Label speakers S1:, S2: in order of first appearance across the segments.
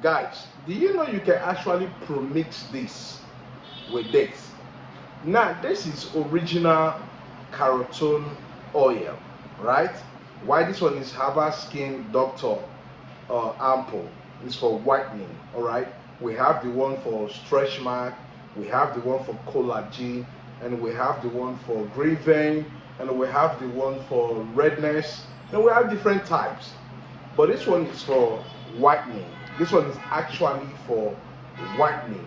S1: Guys, do you know you can actually premix this with this? Now, this is original Carotone oil, right? Why this one is Harvard Skin Doctor Ampoule is for whitening, all right? We have the one for stretch mark, we have the one for collagen, and we have the one for grey vein, and we have the one for redness, and we have different types. But this one is for whitening. This one is actually for whitening.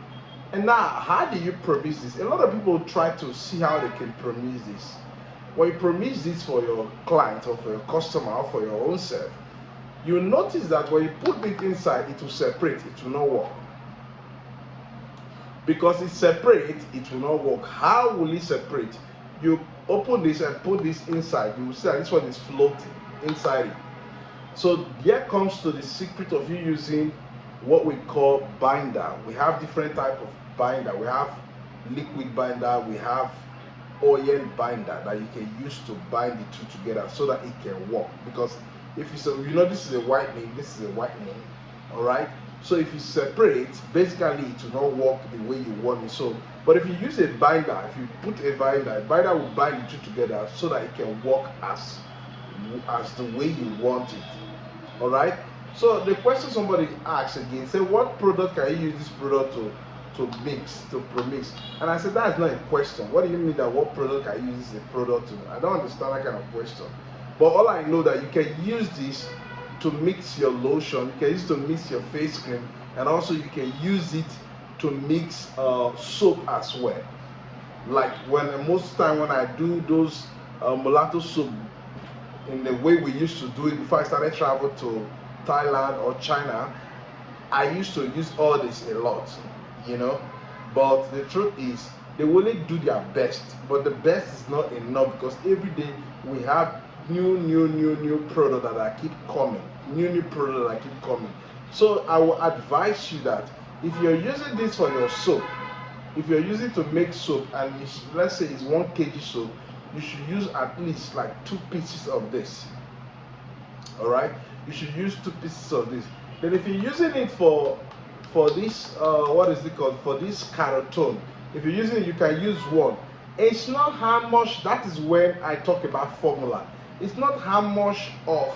S1: And now, how do you promise this? A lot of people try to see how they can promise this. When you promise this for your client or for your customer or for your own self, you notice that when you put it inside, it will separate, it will not work. Because it's separate, it will not work. How will it separate? You open this and put this inside, you will see that this one is floating inside it. So here comes to the secret of you using what we call binder. We have different type of binder. We have liquid binder, we have oil binder that you can use to bind the two together so that it can work. Because if you say, you know, this is a whitening, this is a whitening, all right? So if you separate, basically it will not work the way you want it. So, but if you use a binder, if you put a binder will bind the two together so that it can work as the way you want it. All right. So the question somebody asks again, say, what product can you use this product to mix, to premix? And I said, that is not a question. What do you mean that what product can you use this product to? I don't understand that kind of question. But all I know that you can use this to mix your lotion, you can use it to mix your face cream, and also you can use it to mix soap as well. Like most time when I do those mulatto soap in the way we used to do it before I started travel to Thailand or China, I used to use all this a lot, you know. But the truth is, they will only do their best, but the best is not enough because every day we have new product that keep coming, new product that keep coming. So I will advise you that if you're using this for your soap, if you're using to make soap, and let's say it's 1 kg soap, you should use at least like 2 pieces of this. All right, you should use 2 pieces of this. Then if you're using it for this what is it called, for this Carotone, if you're using it, you can use 1. It's not how much, that is when I talk about formula. It's not how much of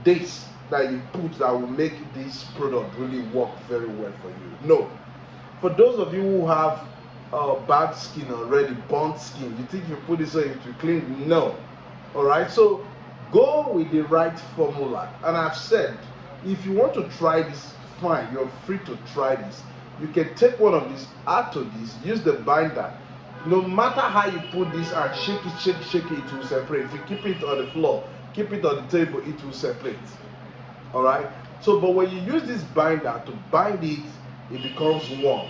S1: this that you put that will make this product really work very well for you. No. For those of you who have bad skin already, burnt skin, you think you put this on it to clean? No. All right. So go with the right formula. And I've said, if you want to try this, fine. You're free to try this. You can take one of these, add to this, use the binder. No matter how you put this and shake it will separate. If you keep it on the floor, keep it on the table, it will separate. All right. So, but when you use this binder to bind it, it becomes one.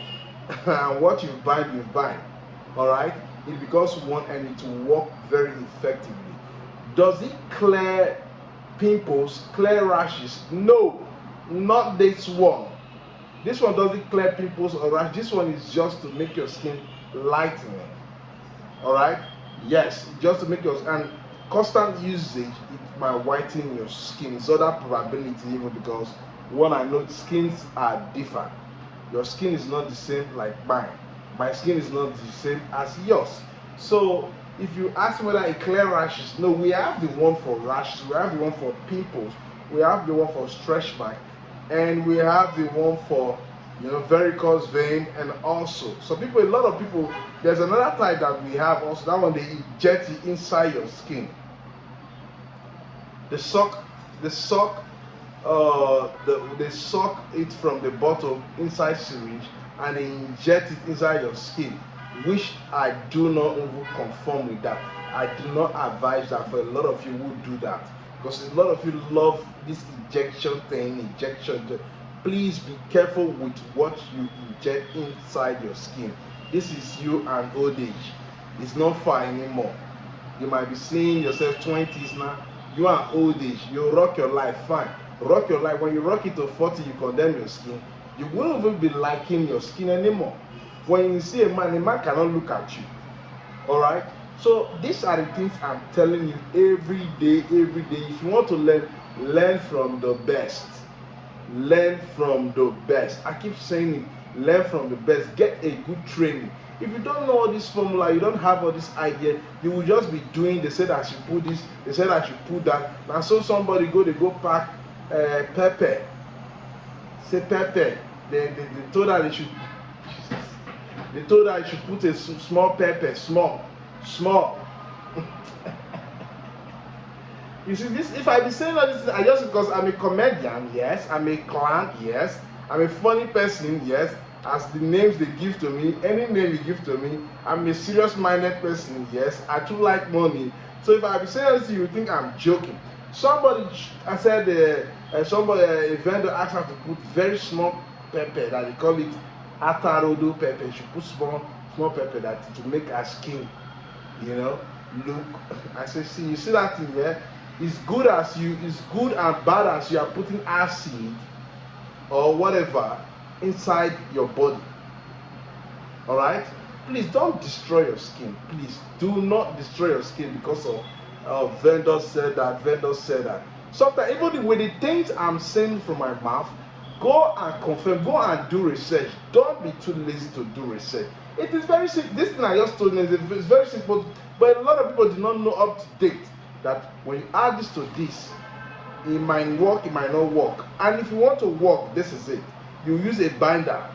S1: And what you bind. All right. It becomes one, and it will work very effectively. Does it clear pimples, clear rashes? No, not this one. This one doesn't clear pimples or rash. This one is just to make your skin lightening. All right. Yes, just to make your, and constant usage, it might whiten your skin. It's other probability, even because one, I know skins are different. Your skin is not the same like mine. My skin is not the same as yours. So if you ask whether it clear rashes, no, we have the one for rashes, we have the one for pimples, we have the one for stretch mark, and we have the one for, you know, varicose vein. And also some people, a lot of people, there's another type that we have also, that one they inject it inside your skin. They suck they suck it from the bottle inside syringe and they inject it inside your skin, which I do not even conform with that. I do not advise that for a lot of you who do that, because a lot of you love this injection thing. Please be careful with what you inject inside your skin. This is you and old age. It's not far anymore. You might be seeing yourself 20s now. You are old age. You rock your life, fine. Rock your life. When you rock it to 40, you condemn your skin. You won't even be liking your skin anymore. When you see a man cannot look at you. All right. So these are the things I'm telling you every day. If you want to learn from the best. learn from the best. I keep saying it, learn from the best. Get a good training. If you don't know all this formula, you don't have all this idea, you will just be doing, they said I should put this, they said I should put that. Now so somebody they go pack pepper. Say pepper. They told her they should, they told her I should put a small pepper, small. You see this, if I be saying all this, I just, because I'm a comedian, yes, I'm a clown, yes, I'm a funny person, yes, as the names they give to me, any name you give to me, I'm a serious-minded person, yes, I too like money. So if I be saying all this, you think I'm joking. Somebody, I said, a vendor asked her to put very small pepper, that they call it atarodo pepper. She put small pepper that to make her skin, you know, look. I said, see, you see that thing here? It's good and bad as you are putting acid or whatever inside your body. All right, please don't destroy your skin. Please do not destroy your skin because of vendor said that. Sometimes even with the things I'm saying from my mouth, go and confirm, go and do research. Don't be too lazy to do research. It is very simple. This thing I just told you is very simple, but a lot of people do not know up to date that when you add this to this, it might work, it might not work. And if you want to work, this is it. You use a binder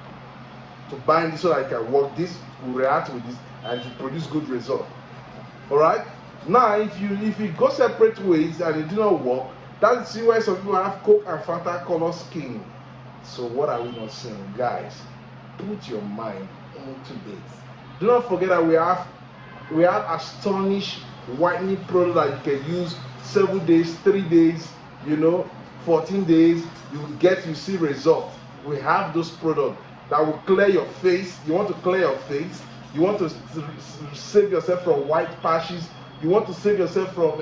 S1: to bind this so that it can work. This will react with this and to produce good result. Alright? Now if you go separate ways and it do not work, that's why some people have Coke and Fanta color skin. So what are we not saying? Guys, put your mind into this. Do not forget that we have astonished whitening product that you can use 7 days, 3 days, 14 days, you see results. We have those products that will clear your face. You want to clear your face, you want to save yourself from white patches, you want to save yourself from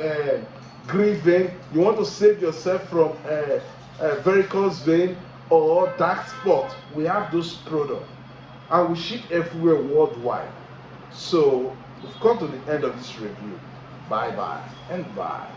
S1: green vein, you want to save yourself from varicose vein or dark spot. We have those products and we ship everywhere worldwide. So we've come to the end of this review. Bye bye and bye.